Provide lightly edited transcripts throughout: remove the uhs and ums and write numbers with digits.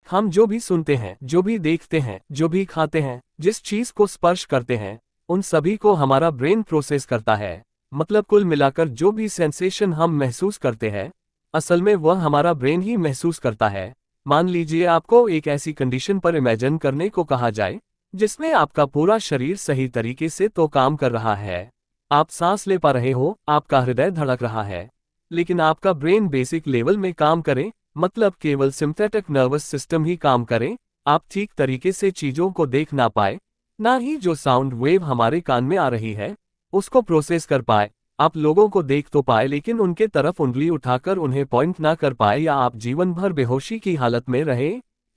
हम जो भी सुनते हैं, जो भी देखते हैं, जो भी खाते हैं, जिस चीज को स्पर्श करते हैं, उन सभी को हमारा ब्रेन प्रोसेस करता है। मतलब कुल मिलाकर जो भी सेंसेशन हम महसूस करते हैं, असल में वह हमारा ब्रेन ही महसूस करता है। मान लीजिए आपको एक ऐसी कंडीशन पर इमेजिन करने को कहा जाए जिसमें आपका पूरा शरीर सही तरीके से तो काम कर रहा है, आप सांस ले पा रहे हो, आपका हृदय धड़क रहा है, लेकिन आपका ब्रेन बेसिक लेवल में काम करे, मतलब केवल सिंपैथेटिक नर्वस सिस्टम ही काम करे, आप ठीक तरीके से चीजों को देख ना पाए, ना ही जो साउंड वेव हमारे कान में आ रही है उसको प्रोसेस कर पाए। आप लोगों को देख तो पाए लेकिन उनके तरफ उंगली उठाकर उन्हें पॉइंट ना कर पाए, या आप जीवन भर बेहोशी की हालत में रहे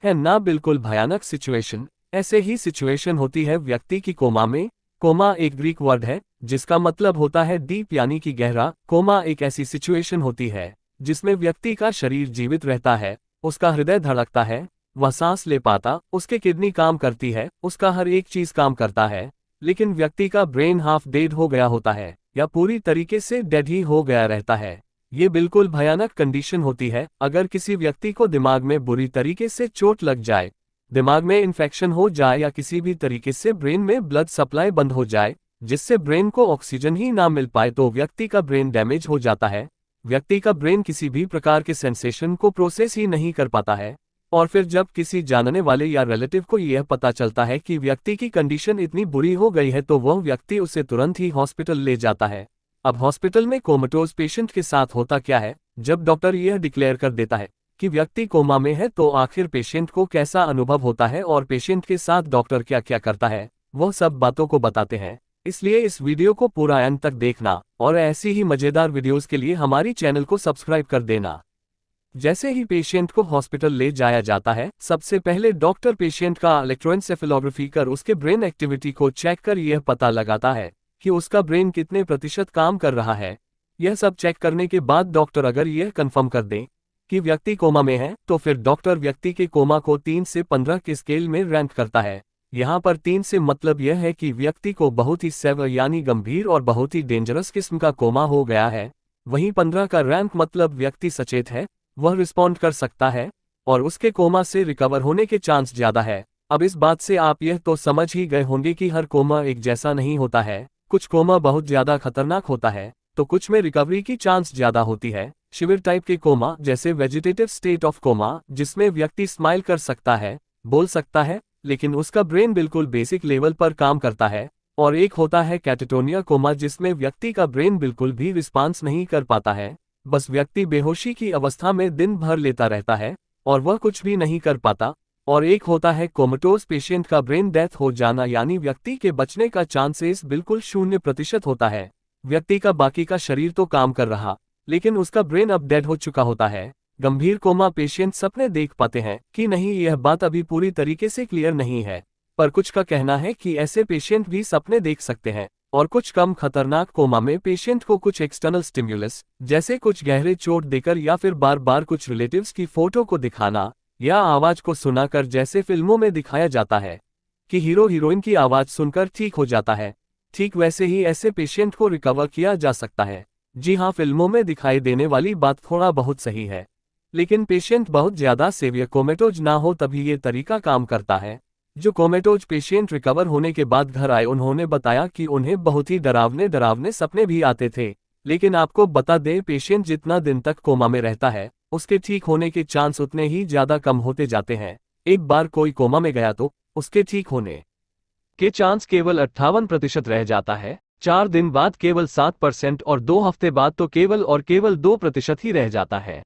है ना। बिल्कुल भयानक सिचुएशन। ऐसे ही सिचुएशन होती है व्यक्ति की कोमा में। कोमा एक ग्रीक वर्ड है जिसका मतलब होता है डीप यानी कि गहरा। कोमा एक ऐसी सिचुएशन होती है जिसमें व्यक्ति का शरीर जीवित रहता है, उसका हृदय धड़कता है, वह सांस ले पाता, उसके किडनी काम करती है, उसका हर एक चीज काम करता है, लेकिन व्यक्ति का ब्रेन हाफ डेड हो गया होता है या पूरी तरीके से डेड ही हो गया रहता है। ये बिल्कुल भयानक कंडीशन होती है। अगर किसी व्यक्ति को दिमाग में बुरी तरीके से चोट लग जाए, दिमाग में इन्फेक्शन हो जाए या किसी भी तरीके से ब्रेन में ब्लड सप्लाई बंद हो जाए जिससे ब्रेन को ऑक्सीजन ही ना मिल पाए, तो व्यक्ति का ब्रेन डैमेज हो जाता है। व्यक्ति का ब्रेन किसी भी प्रकार के सेंसेशन को प्रोसेस ही नहीं कर पाता है, और फिर जब किसी जानने वाले या रिलेटिव को यह पता चलता है कि व्यक्ति की कंडीशन इतनी बुरी हो गई है तो वह व्यक्ति उसे तुरंत ही हॉस्पिटल ले जाता है। अब हॉस्पिटल में कोमाटोज पेशेंट के साथ होता क्या है, जब डॉक्टर यह डिक्लेयर कर देता है कि व्यक्ति कोमा में है तो आखिर पेशेंट को कैसा अनुभव होता है और पेशेंट के साथ डॉक्टर क्या क्या करता है, वह सब बातों को बताते हैं। इसलिए इस वीडियो को पूरा अंत तक देखना और ऐसी ही मजेदार वीडियोस के लिए हमारी चैनल को सब्सक्राइब कर देना। जैसे ही पेशेंट को हॉस्पिटल ले जाया जाता है, सबसे पहले डॉक्टर पेशेंट का इलेक्ट्रोएन्सेफेलोग्राफी कर उसके ब्रेन एक्टिविटी को चेक कर यह पता लगाता है कि उसका ब्रेन कितने प्रतिशत काम कर रहा है। यह सब चेक करने के बाद डॉक्टर अगर यह कंफर्म कर दे कि व्यक्ति कोमा में है तो फिर डॉक्टर व्यक्ति के कोमा को 3 से 15 के स्केल में रैंक करता है। यहाँ पर 3 से मतलब यह है कि व्यक्ति को बहुत ही सेवर यानी गंभीर और बहुत ही डेंजरस किस्म का कोमा हो गया है। वहीं 15 का रैंक मतलब व्यक्ति सचेत है, वह रिस्पॉन्ड कर सकता है और उसके कोमा से रिकवर होने के चांस ज्यादा है। अब इस बात से आप यह तो समझ ही गए होंगे कि हर कोमा एक जैसा नहीं होता है। कुछ कोमा बहुत ज्यादा खतरनाक होता है तो कुछ में रिकवरी की चांस ज्यादा होती है। शिविर टाइप के कोमा जैसे वेजिटेटिव स्टेट ऑफ कोमा, जिसमें व्यक्ति स्माइल कर सकता है, बोल सकता है, लेकिन उसका ब्रेन बिल्कुल बेसिक लेवल पर काम करता है। और एक होता है कैटाटोनिया कोमा, जिसमें व्यक्ति का ब्रेन बिल्कुल भी रिस्पॉन्स नहीं कर पाता है, बस व्यक्ति बेहोशी की अवस्था में दिन भर लेता रहता है और वह कुछ भी नहीं कर पाता। और एक होता है कोमाटोज पेशेंट का ब्रेन डेथ हो जाना, यानी व्यक्ति के बचने का चांसेस बिल्कुल 0% होता है। व्यक्ति का बाकी का शरीर तो काम कर रहा लेकिन उसका ब्रेन अब डेड हो चुका होता है। गंभीर कोमा पेशेंट सपने देख पाते हैं कि नहीं, यह बात अभी पूरी तरीके से क्लियर नहीं है, पर कुछ का कहना है कि ऐसे पेशेंट भी सपने देख सकते हैं। और कुछ कम खतरनाक कोमा में पेशेंट को कुछ एक्सटर्नल स्टिम्युलस जैसे कुछ गहरे चोट देकर या फिर बार बार कुछ रिलेटिव्स की फोटो को दिखाना या आवाज को सुनाकर, जैसे फिल्मों में दिखाया जाता है कि हीरो हीरोइन की आवाज सुनकर ठीक हो जाता है, ठीक वैसे ही ऐसे पेशेंट को रिकवर किया जा सकता है। जी हाँ, फिल्मों में दिखाई देने वाली बात थोड़ा बहुत सही है, लेकिन पेशेंट बहुत ज्यादा सेवियर कोमेटोज ना हो तभी ये तरीका काम करता है। जो कोमेटोज पेशेंट रिकवर होने के बाद घर आए, उन्होंने बताया कि उन्हें बहुत ही डरावने सपने भी आते थे। लेकिन आपको बता दें, पेशेंट जितना दिन तक कोमा में रहता है उसके ठीक होने के चांस उतने ही ज्यादा कम होते जाते हैं। एक बार कोई कोमा में गया तो उसके ठीक होने के चांस केवल 58% रह जाता है, 4 दिन बाद केवल 7% और 2 हफ्ते बाद तो केवल 2% ही रह जाता है।